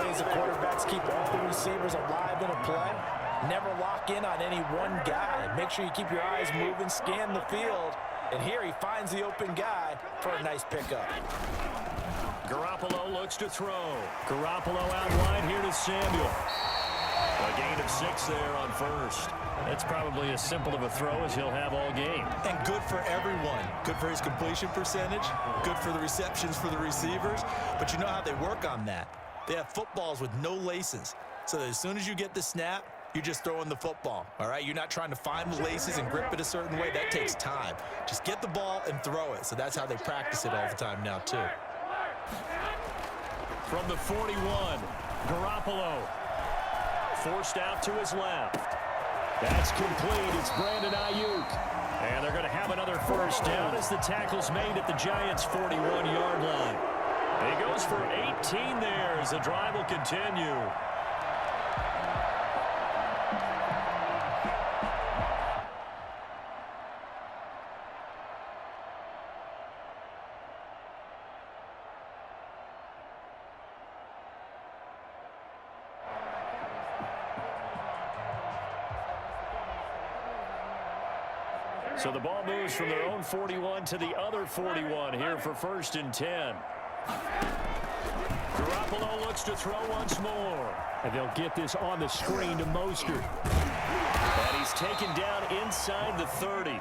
ways the quarterbacks keep all the receivers alive in a play. Never lock in on any one guy. Make sure you keep your eyes moving, scan the field. And here he finds the open guy for a nice pickup. Garoppolo looks to throw. Garoppolo out wide here to Samuel. A gain of 6 there on first. That's probably as simple of a throw as he'll have all game. And good for everyone. Good for his completion percentage. Good for the receptions for the receivers. But you know how they work on that. They have footballs with no laces. So that as soon as you get the snap, you're just throwing the football, all right? You're not trying to find the laces and grip it a certain way. That takes time. Just get the ball and throw it. So that's how they practice it all the time now, too. From the 41, Garoppolo. Forced out to his left. That's complete. It's Brandon Ayuk. And they're going to have another first down as the tackle's made at the Giants' 41-yard line. He goes for 18 there as the drive will continue. So the ball moves from their own 41 to the other 41 here for 1st and 10. Garoppolo looks to throw once more. And they'll get this on the screen to Mostert. And he's taken down inside the 30.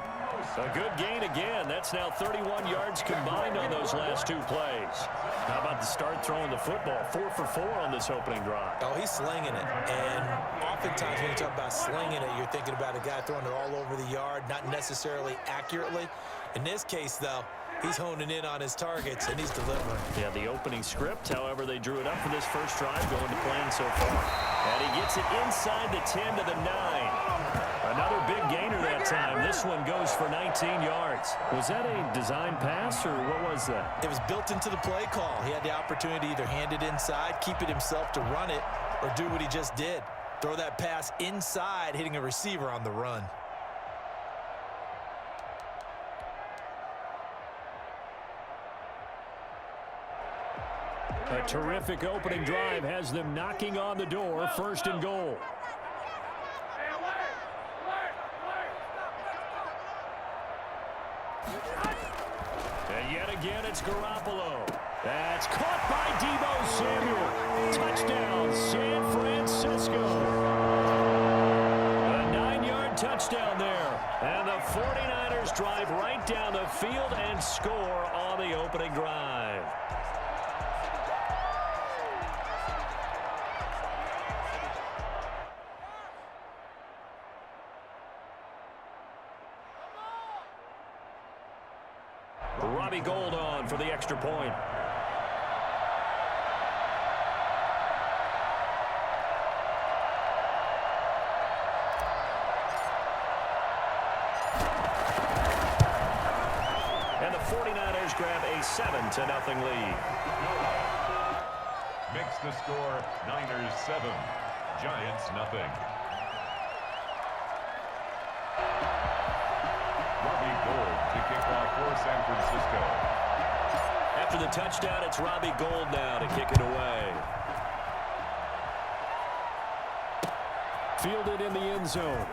A good gain again. That's now 31 yards combined on those last 2 plays. How about the start throwing the football? 4 for 4 on this opening drive. Oh, he's slinging it. And oftentimes when you talk about slinging it, you're thinking about a guy throwing it all over the yard, not necessarily accurately. In this case, though, he's honing in on his targets, and he's delivering. Yeah, the opening script, however, they drew it up for this first drive, going to plan so far. And he gets it inside the 10 to the 9. Another big gainer that time. This one goes for 19 yards. Was that a design pass, or what was that? It was built into the play call. He had the opportunity to either hand it inside, keep it himself to run it, or do what he just did. Throw that pass inside, hitting a receiver on the run. A terrific opening drive has them knocking on the door. 1st and goal. And yet again, it's Garoppolo. That's caught by Deebo Samuel. Touchdown, San Francisco. A 9-yard touchdown there. And the 49ers drive right down the field and score on the opening drive. Robbie Gould on for the extra point. And the 49ers grab a 7-0 lead. Makes the score Niners 7, Giants nothing. Robbie Gould to kick off for San Francisco. After the touchdown, it's Robbie Gould now to kick it away. Fielded in the end zone.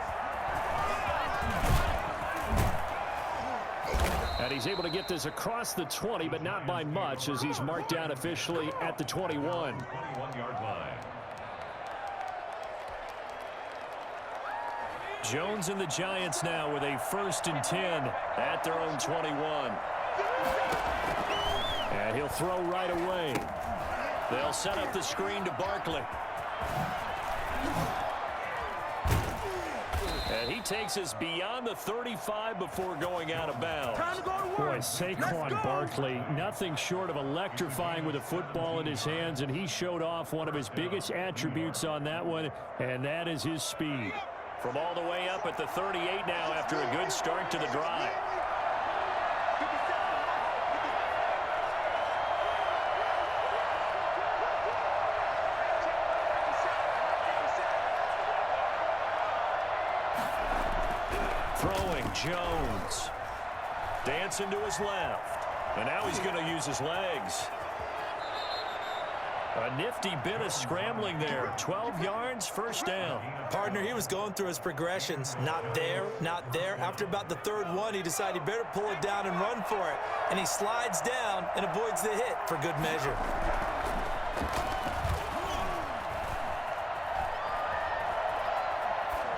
And he's able to get this across the 20, but not by much, as he's marked down officially at the 21. 21-yard line. Jones and the Giants now with a 1st and 10 at their own 21. And he'll throw right away. They'll set up the screen to Barkley. And he takes us beyond the 35 before going out of bounds. Boy, Saquon Barkley, nothing short of electrifying with a football in his hands, and he showed off one of his biggest attributes on that one, and that is his speed. From all the way up at the 38 now after a good start to the drive. Throwing Jones. Dancing to his left. And now he's going to use his legs. A nifty bit of scrambling there. 12 yards, first down. Partner, he was going through his progressions. Not there, not there. After about the third one, he decided he better pull it down and run for it. And he slides down and avoids the hit for good measure.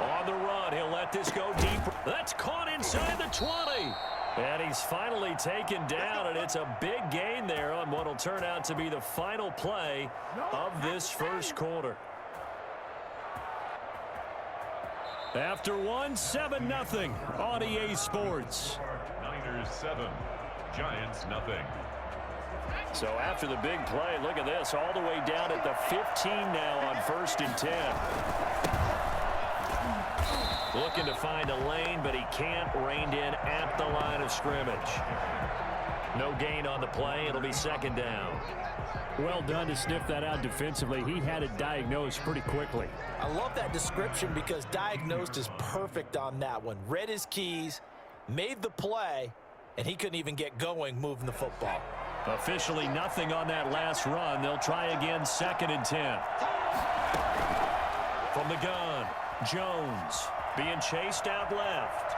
On the run, he'll let this go deep. That's caught inside the 20. And he's finally taken down, and it's a big gain there on what will turn out to be the final play of this first quarter. After one, 7-0 on EA Sports. Niners 7, Giants nothing. So after the big play, look at this, all the way down at the 15 now on 1st and 10. Looking to find a lane, but he can't. Reined in at the line of scrimmage. No gain on the play. It'll be 2nd down. Well done to sniff that out defensively. He had it diagnosed pretty quickly. I love that description because diagnosed is perfect on that one. Read his keys, made the play, and he couldn't even get going moving the football. Officially nothing on that last run. They'll try again, 2nd and 10. From the gun, Jones being chased out left.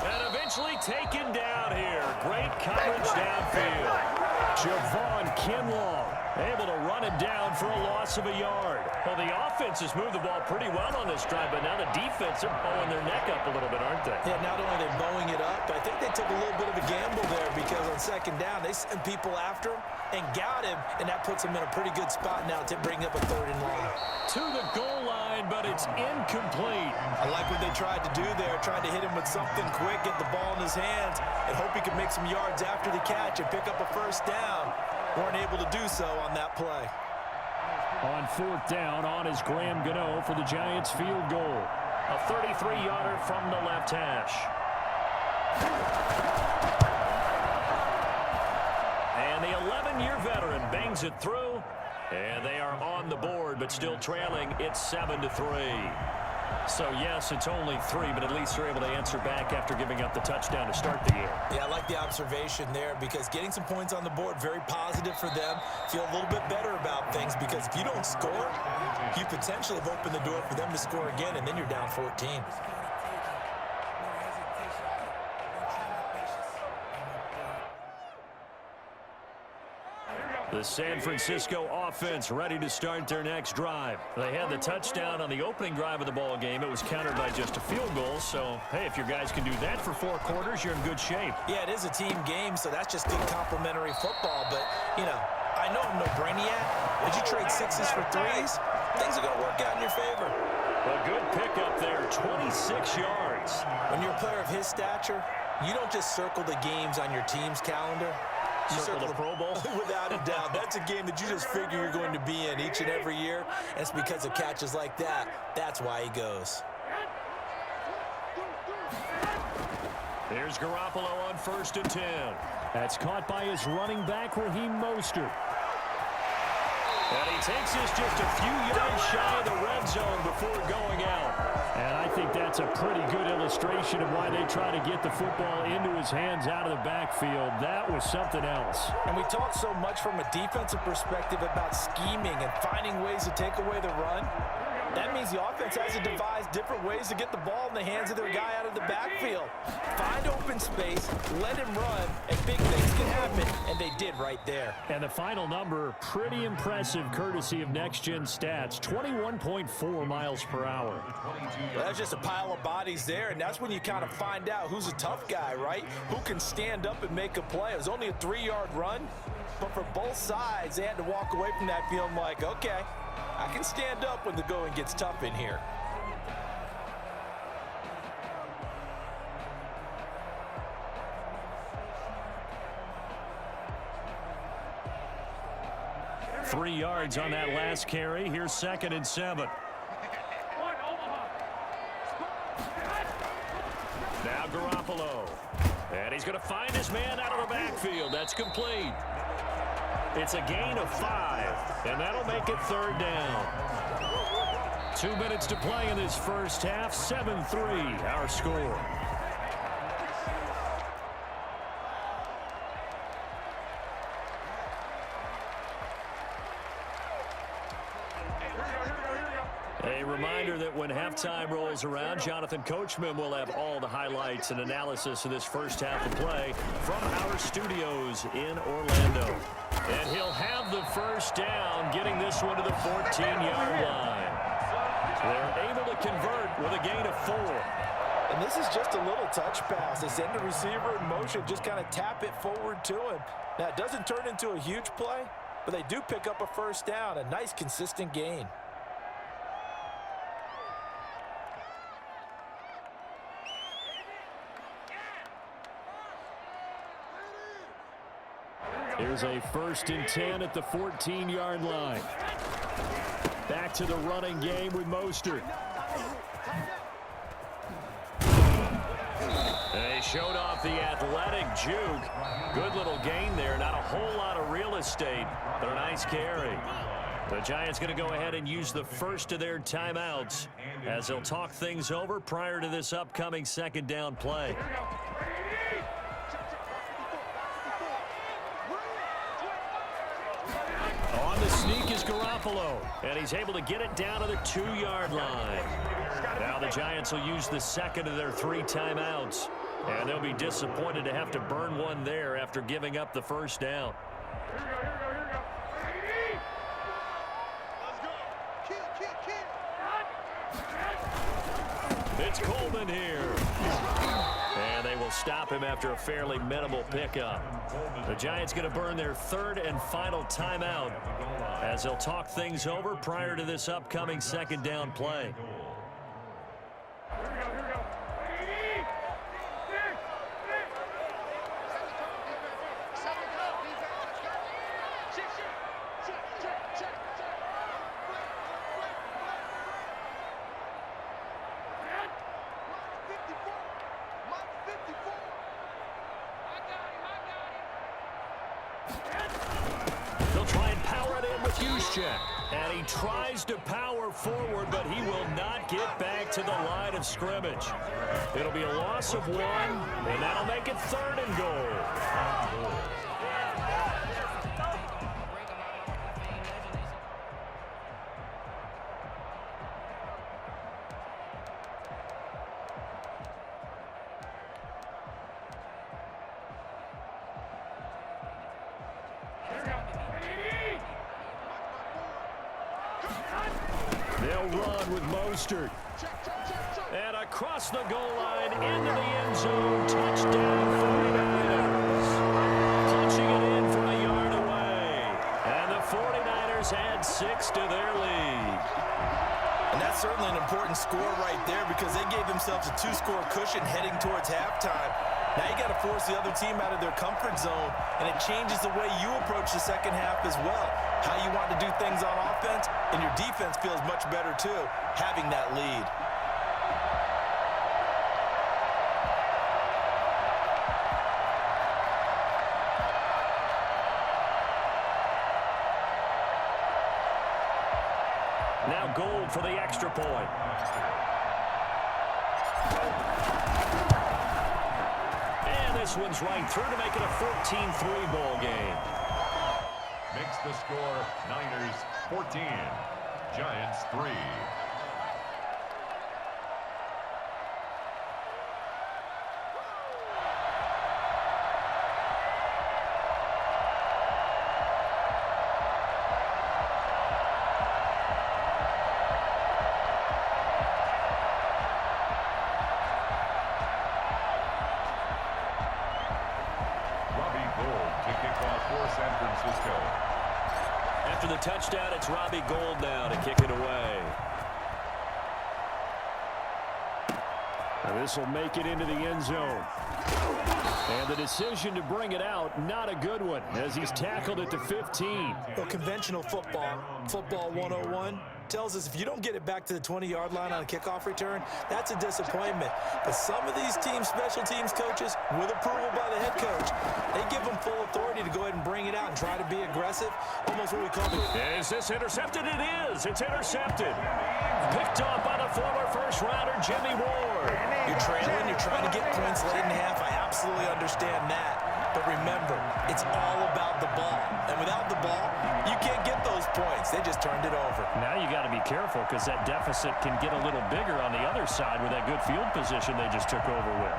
And eventually taken down here. Great coverage downfield. Javon Kinlaw able to run it down for a loss of a yard. Well, the offense has moved the ball pretty well on this drive, but now the defense are bowing their neck up a little bit, aren't they? Yeah, not only are they bowing it up, but I think they took a little bit of a gamble there because on 2nd down, they sent people after him and got him, and that puts him in a pretty good spot now to bring up a 3rd and long. To the goal line, but it's incomplete. I like what they tried to do there, tried to hit him with something quick, get the ball in his hands, and hope he could make some yards after the catch and pick up a 1st down. Weren't able to do so on that play. On 4th down, on is Graham Gano for the Giants field goal. A 33-yarder from the left hash. And the 11-year veteran bangs it through. And they are on the board, but still trailing. It's 7-3. So, yes, it's only 3, but at least they're able to answer back after giving up the touchdown to start the year. Yeah, I like the observation there because getting some points on the board, very positive for them. Feel a little bit better about things because if you don't score, you potentially have opened the door for them to score again, and then you're down 14. The San Francisco offense ready to start their next drive. They had the touchdown on the opening drive of the ball game. It was countered by just a field goal. So, hey, if your guys can do that for 4 quarters, you're in good shape. Yeah, it is a team game, so that's just good complimentary football. But, you know, I know I'm no brainiac. Did you trade 6s for 3s? Things are going to work out in your favor. A good pickup there, 26 yards. When you're a player of his stature, you don't just circle the games on your team's calendar. You circle the Pro Bowl? Without a doubt. That's a game that you just figure you're going to be in each and every year. And it's because of catches like that. That's why he goes. Here's Garoppolo on 1st and 10. That's caught by his running back, Raheem Mostert. And he takes us just a few yards shy of the red zone before going out. And I think that's a pretty good illustration of why they try to get the football into his hands out of the backfield. That was something else. And we talk so much from a defensive perspective about scheming and finding ways to take away the run. That means the offense has to devise different ways to get the ball in the hands of their guy out of the backfield. Find open space, let him run, and big things can happen, and they did right there. And the final number, pretty impressive courtesy of Next Gen Stats, 21.4 miles per hour. Well, that's just a pile of bodies there, and that's when you kind of find out who's a tough guy, right? Who can stand up and make a play. It was only a 3-yard run, but for both sides, they had to walk away from that feeling like, okay, I can stand up when the going gets tough in here. Three yards on that last carry. Here's 2nd and 7. Now Garoppolo. And he's going to find his man out of the backfield. That's complete. It's a gain of 5, and that'll make it 3rd down. 2 minutes to play in this first half. 7-3, our score. A reminder that when halftime rolls around, Jonathan Coachman will have all the highlights and analysis of this first half of play from our studios in Orlando. And he'll have the first down, getting this one to the 14-yard line. They're able to convert with a gain of 4. And this is just a little touch pass. They send the receiver in motion, just kind of tap it forward to him. Now, it doesn't turn into a huge play, but they do pick up a first down, a nice, consistent gain. Here's a 1st and 10 at the 14-yard line. Back to the running game with Mostert. They showed off the athletic juke. Good little gain there. Not a whole lot of real estate, but a nice carry. The Giants going to go ahead and use the first of their timeouts as they'll talk things over prior to this upcoming 2nd down play. On the sneak is Garoppolo, and he's able to get it down to the 2-yard line. Now the Giants will use the 2nd of their 3 timeouts, and they'll be disappointed to have to burn one there after giving up the first down. It's Coleman here. And they will stop him after a fairly minimal pickup. The Giants going to burn their 3rd and final timeout as they'll talk things over prior to this upcoming 2nd down play. And he tries to power forward, but he will not get back to the line of scrimmage. It'll be a loss of 1, and that'll make it 3rd and goal. They'll run with Mostert. And across the goal line, into the end zone. Touchdown, 49ers. Punching it in from a yard away. And the 49ers add 6 to their lead. And that's certainly an important score right there because they gave themselves a 2-score cushion heading towards halftime. Now you got to force the other team out of their comfort zone, and it changes the way you approach the second half as well. How you want to do things on offense, and your defense feels much better too, having that lead. Now Gold for the extra point. And this one's right through to make it a 14-3 ball game. Makes the score Niners 14, Giants 3. After the touchdown, it's Robbie Gould now to kick it away. And this will make it into the end zone. And the decision to bring it out, not a good one, as he's tackled at the 15. Well, conventional football 101, tells us if you don't get it back to the 20-yard line on a kickoff return, that's a disappointment. But some of these teams, special teams coaches, with approval by the head coach, they give them full authority to go ahead and bring it out and try to be aggressive, almost what we call the... Is this intercepted? It is. It's intercepted. Picked off by the former first-rounder, Jimmy Ward. You're trailing, you're trying to get points late in the half. I absolutely understand that. But remember, it's all about the ball. And without the ball, you can't get those points. mistakes. They just turned it over. Now you got to be careful because that deficit can get a little bigger on the other side with that good field position they just took over with.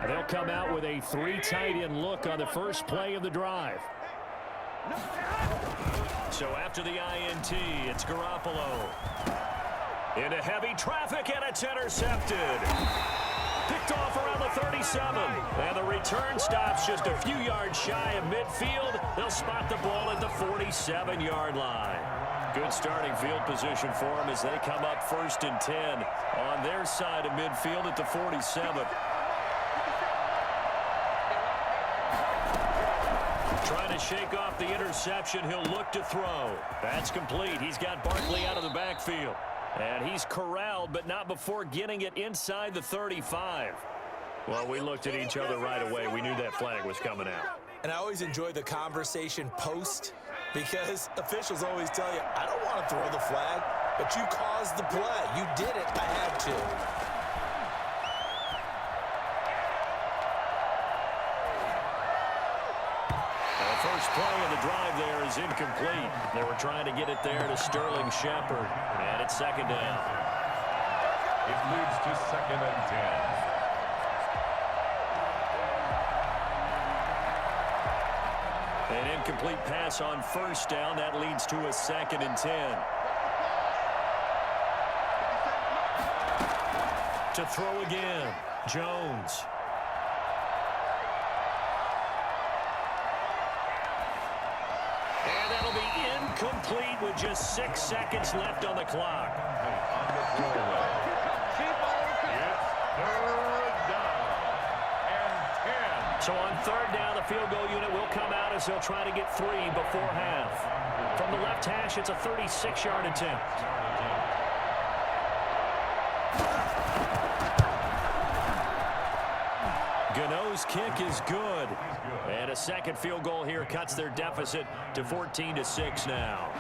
They'll come out with a 3 tight end look on the first play of the drive. So after the INT, it's Garoppolo. Into heavy traffic, and it's intercepted. Picked off around the 37. And the return stops just a few yards shy of midfield. They'll spot the ball at the 47-yard line. Good starting field position for them as they come up 1st and 10 on their side of midfield at the 47. Trying to shake off the interception. He'll look to throw. That's complete. He's got Barkley out of the backfield. And he's corralled, but not before getting it inside the 35. Well, we looked at each other right away. We knew that flag was coming out. And I always enjoy the conversation post because officials always tell you, I don't want to throw the flag, but you caused the play. You did it. I had to. First play of the drive there is incomplete. They were trying to get it there to Sterling Shepard. And it's 2nd down. It leads to 2nd and 10. An incomplete pass on 1st down. That leads to a 2nd and 10. To throw again, Jones. Complete with just 6 seconds left on the clock. On the throwaway. It's 3rd down and 10. So on 3rd down, the field goal unit will come out as they'll try to get 3 before half. From the left hash, it's a 36-yard attempt. Gano's kick is good. And a second field goal here cuts their deficit to 14-6 now.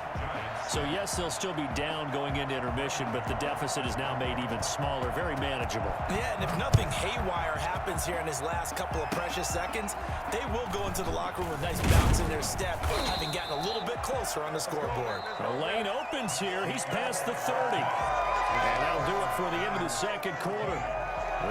So, yes, they'll still be down going into intermission, but the deficit is now made even smaller, very manageable. Yeah, and if nothing haywire happens here in his last couple of precious seconds, they will go into the locker room with a nice bounce in their step, having gotten a little bit closer on the scoreboard. The lane opens here. He's past the 30. And that'll do it for the end of the second quarter.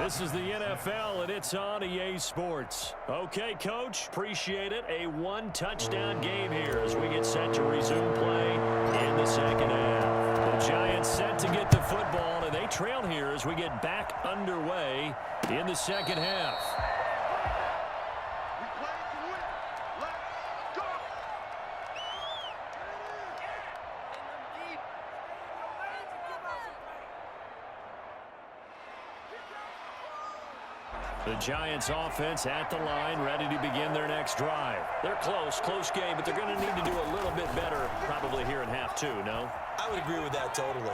This is the NFL, and it's on EA Sports. Okay, Coach, appreciate it. A 1-touchdown game here as we get set to resume play in the second half. The Giants set to get the football, and they trail here as we get back underway in the second half. The Giants offense at the line, ready to begin their next drive. They're close game, but they're going to need to do a little bit better probably here in half 2, no? I would agree with that totally.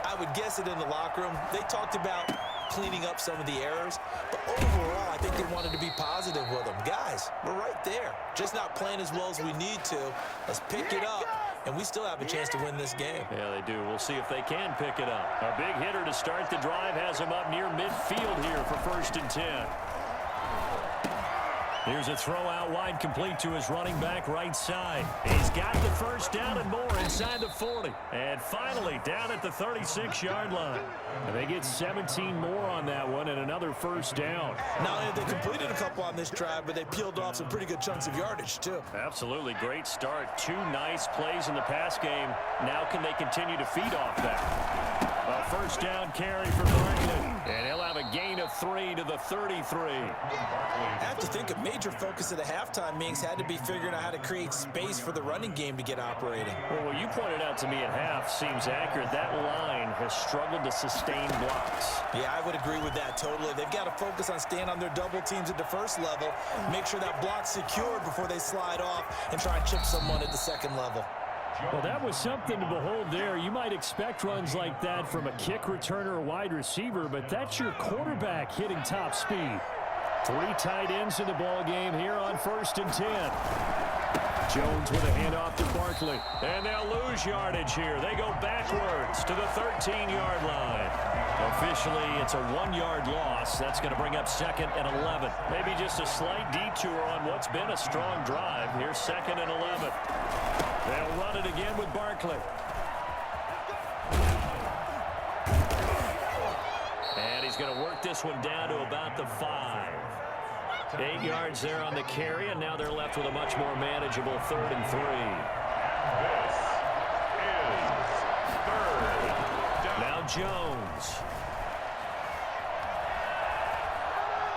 I would guess it in the locker room. They talked about cleaning up some of the errors, but overall, I think they wanted to be positive with them. Guys, we're right there. Just not playing as well as we need to. Let's pick it up, and we still have a chance to win this game. Yeah, they do. We'll see if they can pick it up. A big hitter to start the drive has him up near midfield here for 1st and 10. Here's a throw out wide, complete to his running back right side. He's got the first down and more inside the 40. And finally down at the 36-yard line. And they get 17 more on that one and another first down. Not only have they completed a couple on this drive, but they peeled off some pretty good chunks of yardage, too. Absolutely. Great start. 2 nice plays in the pass game. Now can they continue to feed off that? A first down carry for Barkley. And he'll have a gain of 3 to the 33. I have to think a major focus of the halftime meetings had to be figuring out how to create space for the running game to get operating. Well, what you pointed out to me at half seems accurate. That line has struggled to sustain blocks. Yeah, I would agree with that totally. They've got to focus on staying on their double teams at the first level, make sure that block's secured before they slide off and try and chip someone at the second level. Well, that was something to behold there. You might expect runs like that from a kick returner or wide receiver, but that's your quarterback hitting top speed. 3 tight ends in the ball game here on 1st and 10. Jones with a handoff to Barkley. And they'll lose yardage here. They go backwards to the 13-yard line. Officially, it's a 1-yard loss. That's going to bring up 2nd and 11. Maybe just a slight detour on what's been a strong drive. Here's 2nd and 11. They'll run it again with Barkley. And he's going to work this one down to about the 5. 8 yards there on the carry, and now they're left with a much more manageable 3rd and 3. This is 3rd down. Now Jones.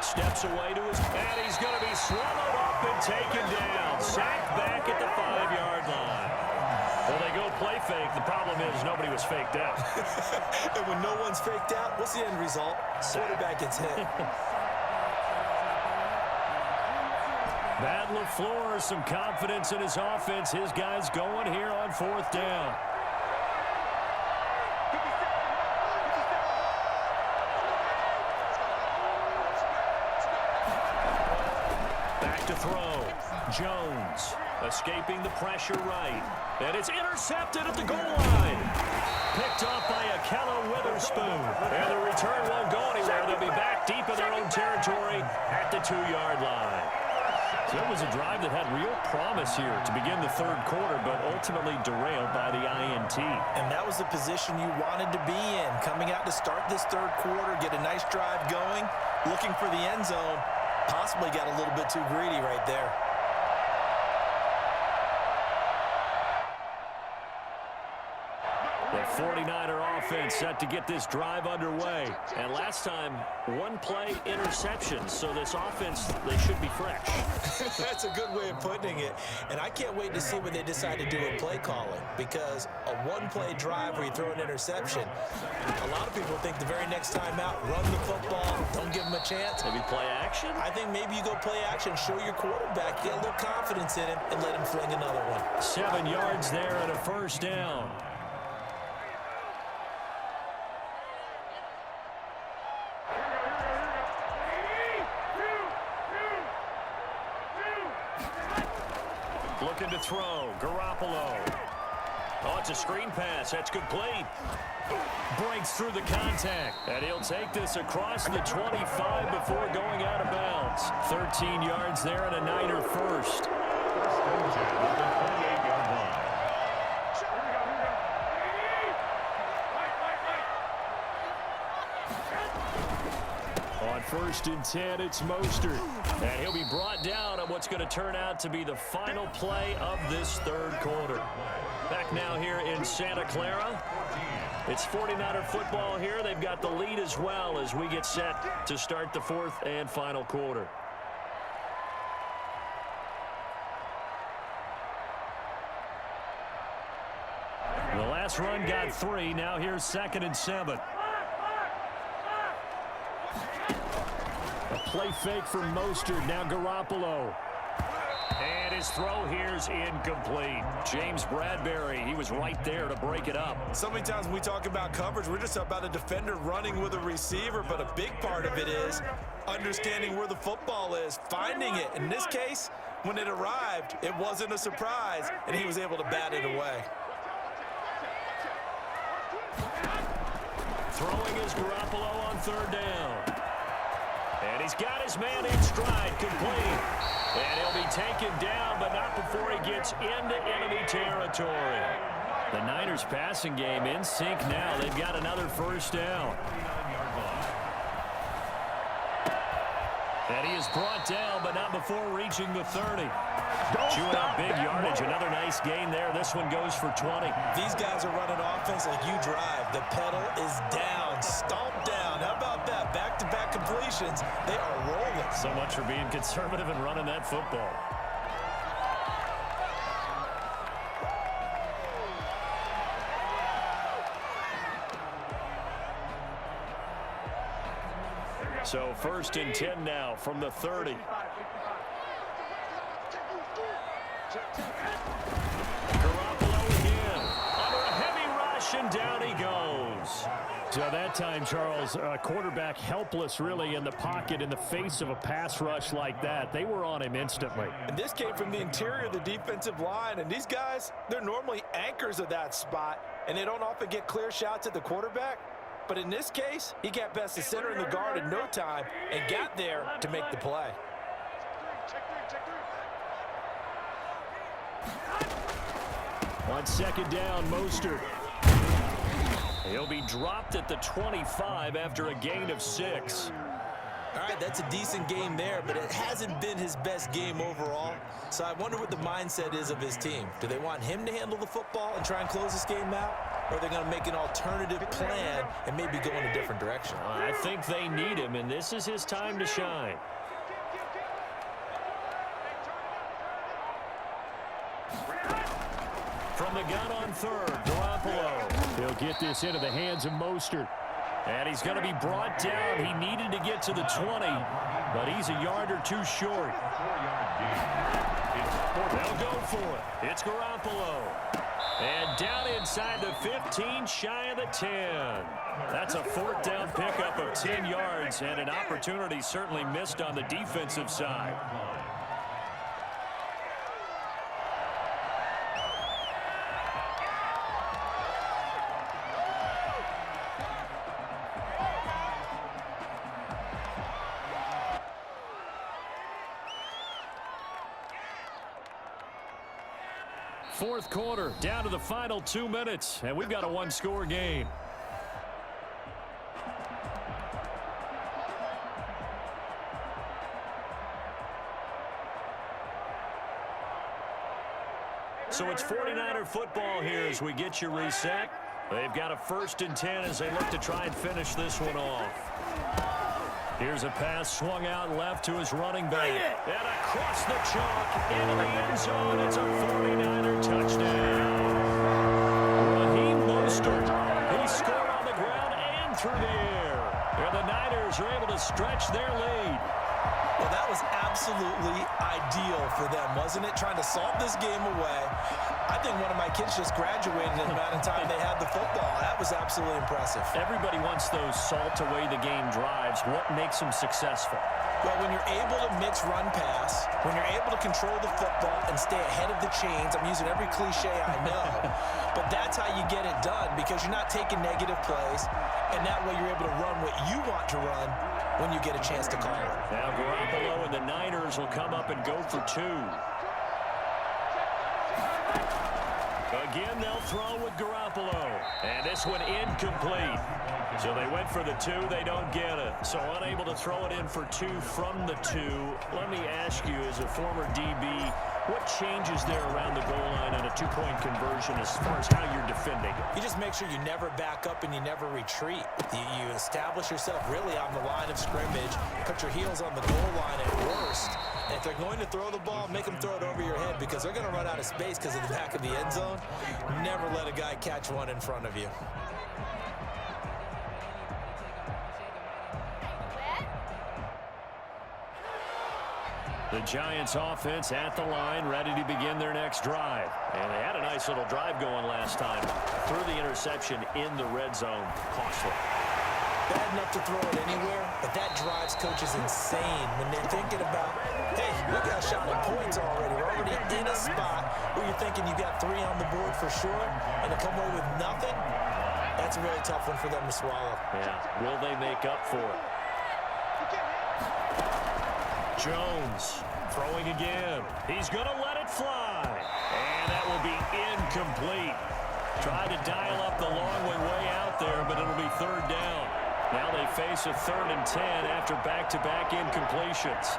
Steps away to his, and he's going to be swallowed up and taken down. Sacked back at the 5-yard line. Well, they go play fake. The problem is nobody was faked out. And when no one's faked out, what's the end result? Quarterback gets hit. Matt LaFleur, some confidence in his offense. His guys going here on 4th down. Back to throw. Jones escaping the pressure right. And it's intercepted at the goal line. Picked off by Akello Witherspoon. And the return won't go anywhere. They'll be back deep in their own territory at the 2-yard line. So it was a drive that had real promise here to begin the 3rd quarter, but ultimately derailed by the INT. And that was the position you wanted to be in. Coming out to start this 3rd quarter, get a nice drive going, looking for the end zone. Possibly got a little bit too greedy right there. The 49er offense set to get this drive underway. And last time, 1-play interception. So this offense, they should be fresh. That's a good way of putting it. And I can't wait to see what they decide to do with play calling. Because a 1-play drive where you throw an interception, a lot of people think the very next time out, run the football, don't give them a chance. Maybe play action? I think maybe you go play action, show your quarterback, get a little confidence in him, and let him fling another one. 7 yards there and a 1st down. Looking to throw. Garoppolo. Oh, it's a screen pass. That's complete. Breaks through the contact. And he'll take this across the 25 before going out of bounds. 13 yards there and a Niner first. On 1st and 10, it's Mostert. And he'll be brought down on what's going to turn out to be the final play of this 3rd quarter. Back now here in Santa Clara. It's 49er football here. They've got the lead as well as we get set to start the 4th and final quarter. The last run got 3. Now here's 2nd and 7. A play fake from Mostert. Now Garoppolo. And his throw here's incomplete. James Bradbury, he was right there to break it up. So many times when we talk about coverage, we're just about a defender running with a receiver, but a big part of it is understanding where the football is, finding it. In this case, when it arrived, it wasn't a surprise, and he was able to bat it away. Throwing is Garoppolo on 3rd down. And he's got his man in stride, complete. And he'll be taken down, but not before he gets into enemy territory. The Niners passing game in sync now. They've got another 1st down. And he is brought down, but not before reaching the 30. Chewing up big yardage. Another nice gain there. This one goes for 20. These guys are running offense like you drive. The pedal is down, stomped down. How about that? Back-to-back completions. They are rolling. So much for being conservative and running that football. So 1st and 10 now from the 30. Garoppolo again. Under a heavy rush, and down he goes. So that time, Charles, quarterback helpless really in the pocket in the face of a pass rush like that. They were on him instantly. And this came from the interior of the defensive line. And these guys, they're normally anchors of that spot, and they don't often get clear shots at the quarterback. But in this case, he got past the center and the guard in no time and got there to make the play. On second down, Mostert. He'll be dropped at the 25 after a gain of 6. All right, that's a decent game there, but it hasn't been his best game overall. So I wonder what the mindset is of his team. Do they want him to handle the football and try and close this game out? Or are they going to make an alternative plan and maybe go in a different direction? I think they need him, and this is his time to shine. From the gun on third, Garoppolo. He'll get this into the hands of Mostert. And he's going to be brought down. He needed to get to the 20, but he's a yard or two short. They'll go for it. It's Garoppolo. And down inside the 15, shy of the 10. That's a fourth down pickup of 10 yards, and an opportunity certainly missed on the defensive side. Fourth quarter, down to the final 2 minutes, and we've got a one-score game. So it's 49er football here as we get you reset. They've got a 1st and 10 as they look to try and finish this one off. Here's a pass swung out left to his running back. And across the chalk into the end zone. It's a 49er touchdown. Raheem Mostert. He scored on the ground and through the air. And the Niners are able to stretch their lead. Well, that was absolutely ideal for them, wasn't it? Trying to salt this game away. I think one of my kids just graduated in the amount of time they had the football. That was absolutely impressive. Everybody wants those salt away the game drives. What makes them successful? Well, when you're able to mix run pass, when you're able to control the football and stay ahead of the chains, I'm using every cliche I know, but that's how you get it done because you're not taking negative plays, and that way you're able to run what you want to run when you get a chance to call it. Now Garoppolo and the Niners will come up and go for 2. Again, they'll throw with Garoppolo. And this one incomplete. So they went for the 2. They don't get it. So unable to throw it in for 2 from the 2. Let me ask you, as a former DB, what changes there around the goal line on a 2-point conversion as far as how you're defending it? You just make sure you never back up and you never retreat. You establish yourself really on the line of scrimmage, put your heels on the goal line at worst. And if they're going to throw the ball, make them throw it over your head because they're going to run out of space because of the back of the end zone. Never let a guy catch one in front of you. The Giants offense at the line, ready to begin their next drive. And they had a nice little drive going last time. Threw the interception in the red zone. Costly. Bad enough to throw it anywhere, but that drives coaches insane when they're thinking about, hey, we got a shot at points already. We're already in a spot where you're thinking you got 3 on the board for sure, and to come away with nothing, that's a really tough one for them to swallow. Yeah, will they make up for it? Jones throwing again. He's going to let it fly. And that will be incomplete. Tried to dial up the long way out there, but it'll be 3rd down. Now they face a 3rd and 10 after back-to-back incompletions.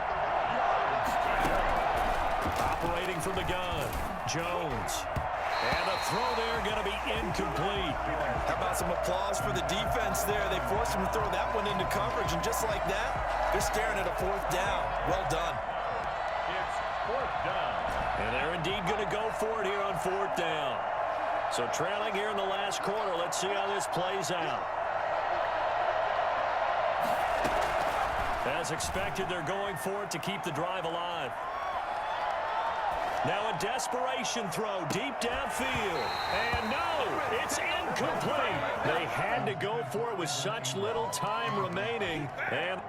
Operating from the gun, Jones. And the throw there going to be incomplete. How about some applause for the defense there? They forced him to throw that one into coverage, and just like that, they're staring at a 4th down. Well done. It's 4th down. And they're indeed going to go for it here on 4th down. So trailing here in the last quarter, let's see how this plays out. As expected, they're going for it to keep the drive alive. Now a desperation throw deep downfield. And no, it's incomplete. They had to go for it with such little time remaining. And